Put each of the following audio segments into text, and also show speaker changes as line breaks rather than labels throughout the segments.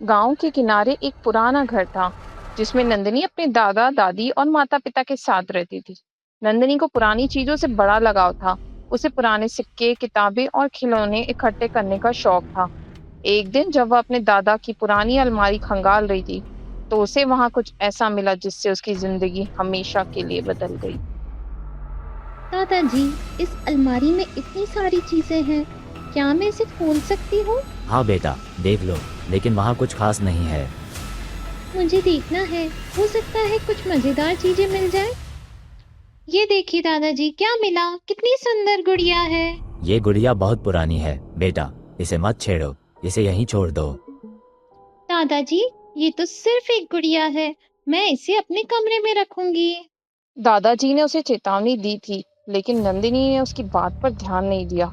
गांव के किनारे एक पुराना घर था जिसमें नंदिनी अपने दादा दादी और माता पिता के साथ रहती थी। नंदिनी को पुरानी चीजों से बड़ा लगाव था। उसे पुराने सिक्के, किताबें और खिलौने इकट्ठे करने का शौक था। एक दिन जब वह अपने दादा की पुरानी अलमारी खंगाल रही थी, तो उसे वहां कुछ ऐसा मिला जिससे उसकी जिंदगी हमेशा के लिए बदल गई।
दादाजी, इस अलमारी में इतनी सारी चीजें हैं। क्या मैं इसे खोल सकती हूँ?
हाँ बेटा, देख लो, लेकिन वहाँ कुछ खास नहीं है।
मुझे देखना है। हो सकता है कुछ मजेदार चीजें मिल जाए। ये देखिए दादाजी, क्या मिला? कितनी सुंदर गुड़िया है।
ये गुड़िया बहुत पुरानी है बेटा, इसे मत छेड़ो, इसे यहीं छोड़ दो।
दादाजी, ये तो सिर्फ एक गुड़िया है। मैं इसे अपने कमरे में रखूंगी।
दादाजी ने उसे चेतावनी दी थी, लेकिन नंदिनी ने उसकी बात पर ध्यान नहीं दिया।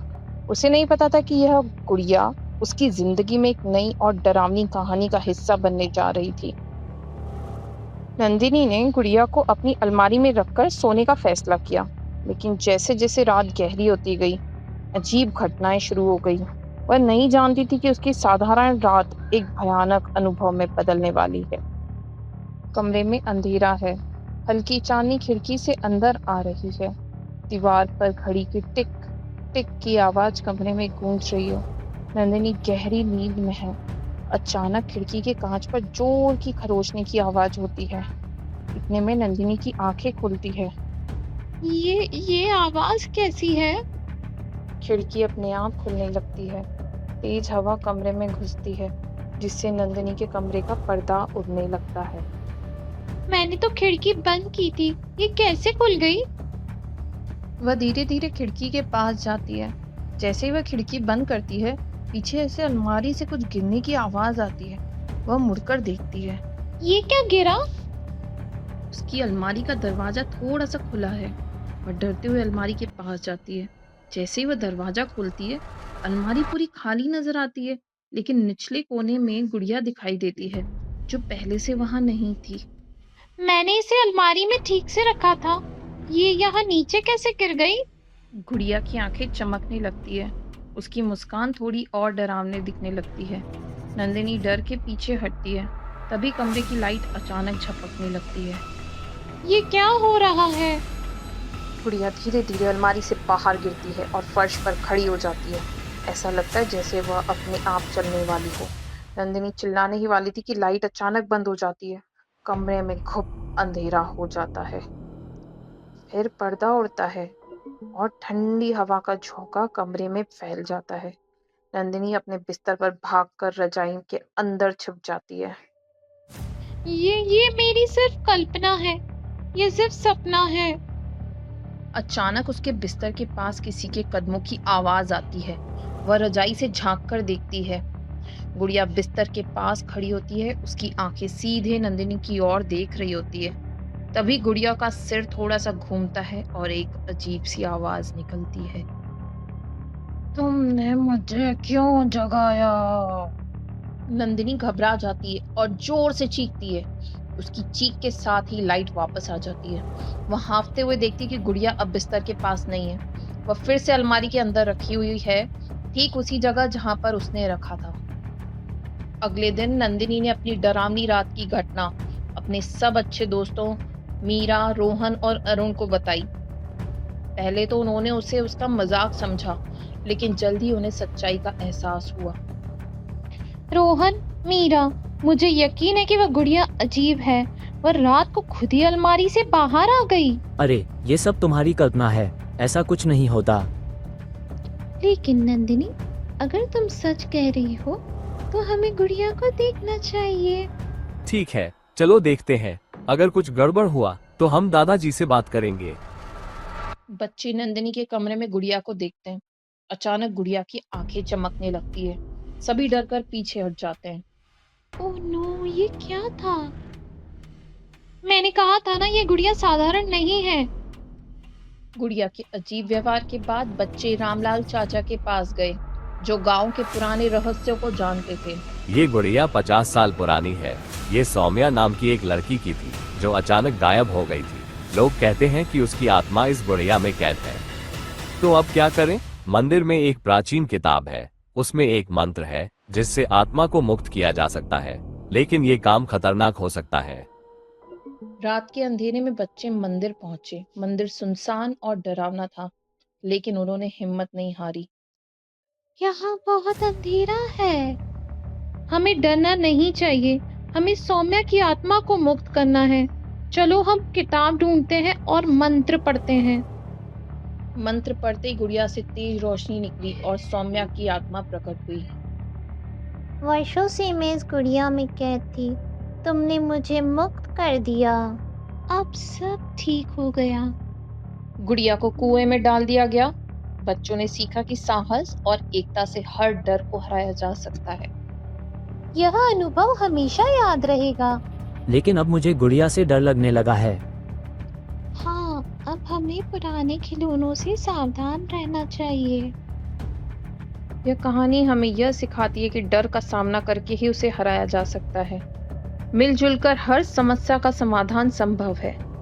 उसे नहीं पता था कि यह गुड़िया उसकी जिंदगी में एक नई और डरावनी कहानी का हिस्सा बनने जा रही थी। नंदिनी ने गुड़िया को अपनी अलमारी में रखकर सोने का फैसला किया, लेकिन जैसे जैसे रात गहरी होती गई, अजीब घटनाएं शुरू हो गई। वह नहीं जानती थी कि उसकी साधारण रात एक भयानक अनुभव में बदलने वाली है। कमरे में अंधेरा है। हल्की चांदनी खिड़की से अंदर आ रही है। दीवार पर घड़ी की टिक टिक की आवाज कमरे में गूंज रही है। नंदिनी गहरी नींद में है। अचानक खिड़की के कांच पर जोर की खरोचने की आवाज होती है। इतने में नंदिनी की आंखें खुलती है।
ये आवाज कैसी है?
खिड़की अपने आप खुलने लगती है। तेज हवा कमरे में घुसती है, जिससे नंदिनी के कमरे का पर्दा उड़ने लगता है।
मैंने तो खिड़की बंद की थी। ये कैसे खुल गई?
वह धीरे धीरे खिड़की के पास जाती है। जैसे ही वह खिड़की बंद करती है, पीछे से अलमारी से कुछ गिरने की आवाज आती है। वह मुड़कर देखती है।
ये क्या गिरा?
उसकी अलमारी का दरवाजा थोड़ा सा खुला है। वह डरते हुए अलमारी के पास जाती है। जैसे ही वह दरवाजा खोलती है, अलमारी पूरी खाली नजर आती है, लेकिन निचले कोने में गुड़िया दिखाई देती है, जो पहले से वहां नहीं थी।
मैंने इसे अलमारी में ठीक से रखा था। ये यहाँ नीचे कैसे गिर गई?
गुड़िया की आंखें चमकने लगती है। उसकी मुस्कान थोड़ी और डरावने दिखने लगती है। नंदिनी डर के पीछे हटती है। तभी कमरे की लाइट अचानक झपकने लगती है।
ये क्या हो रहा है?
गुड़िया धीरे धीरे अलमारी से बाहर गिरती है और फर्श पर खड़ी हो जाती है। ऐसा लगता है जैसे वह अपने आप चलने वाली हो। नंदिनी चिल्लाने ही वाली थी कि लाइट अचानक बंद हो जाती है। कमरे में घुप अंधेरा हो जाता है। फिर पर्दा उड़ता है और ठंडी हवा का झोंका कमरे में फैल जाता है। नंदिनी अपने बिस्तर पर भागकर रजाई के अंदर छिप जाती है।
ये मेरी सिर्फ कल्पना है। ये सिर्फ सपना है।
अचानक उसके बिस्तर के पास किसी के कदमों की आवाज आती है। वह रजाई से झांक कर देखती है। गुड़िया बिस्तर के पास खड़ी होती है। उसकी आंखें सीधे नंदिनी की ओर देख रही होती है। तभी गुड़िया का सिर थोड़ा सा घूमता है और एक अजीब सी आवाज निकलती है। तुमने मुझे क्यों जगाया? नंदिनी घबरा जाती है और जोर से चीखती है। उसकी चीख के साथ ही लाइट वापस आ जाती है। वह हांफते हुए देखती है कि गुड़िया अब बिस्तर के पास नहीं है। वह फिर से अलमारी के अंदर रखी हुई है, ठीक उसी जगह जहां पर उसने रखा था। अगले दिन नंदिनी ने अपनी डरावनी रात की घटना अपने सब अच्छे दोस्तों मीरा, रोहन और अरुण को बताई। पहले तो उन्होंने उसे उसका मजाक समझा, लेकिन जल्द ही उन्हें सच्चाई का एहसास हुआ।
रोहन, मीरा, मुझे यकीन है कि वह गुड़िया अजीब है। वह रात को खुद ही अलमारी से बाहर आ गई।
अरे, ये सब तुम्हारी कल्पना है, ऐसा कुछ नहीं होता।
लेकिन नंदिनी, अगर तुम सच कह रही हो तो हमें गुड़िया को देखना चाहिए।
ठीक है, चलो देखते हैं। अगर कुछ गड़बड़ हुआ तो हम दादाजी से बात करेंगे।
बच्चे नंदिनी के कमरे में गुड़िया को देखते हैं। अचानक गुड़िया की आंखें चमकने लगती है। सभी डरकर पीछे हट जाते हैं।
ओह नो, ये क्या था? मैंने कहा था ना, ये गुड़िया साधारण नहीं है।
गुड़िया के अजीब व्यवहार के बाद बच्चे रामलाल चाचा के पास गए, जो गांव के पुराने रहस्यों को जानते थे।
ये गुड़िया 50 साल पुरानी है। ये सौम्या नाम की एक लड़की की थी, जो अचानक गायब हो गई थी। लोग कहते हैं कि उसकी आत्मा इस गुड़िया में कैद है। तो अब क्या करें? मंदिर में एक प्राचीन किताब है, उसमें एक मंत्र है जिससे आत्मा को मुक्त किया जा सकता है, लेकिन ये काम खतरनाक हो सकता है।
रात के अंधेरे में बच्चे मंदिर पहुंचे। मंदिर सुनसान और डरावना था, लेकिन उन्होंने हिम्मत नहीं हारी।
यहाँ बहुत अंधेरा है। हमें डरना नहीं चाहिए। हमें सौम्या की आत्मा को मुक्त करना है। चलो हम किताब ढूंढते हैं और मंत्र पढ़ते हैं।
मंत्र पढ़ते ही गुड़िया से तेज रोशनी निकली और सौम्या की आत्मा प्रकट हुई।
वर्षों से मैं इस गुड़िया में कैद थी, तुमने मुझे मुक्त कर दिया।
अब सब ठीक हो गया।
गुड़िया को कुएं में डाल दिया गया। बच्चों ने सीखा कि साहस और एकता से हर डर को हराया जा सकता है।
यह अनुभव हमेशा याद रहेगा।
लेकिन अब मुझे गुड़िया से डर लगने लगा है।
हाँ, अब हमें पुराने खिलौनों से सावधान रहना चाहिए।
यह कहानी हमें यह सिखाती है कि डर का सामना करके ही उसे हराया जा सकता है। मिलजुल कर हर समस्या का समाधान संभव है।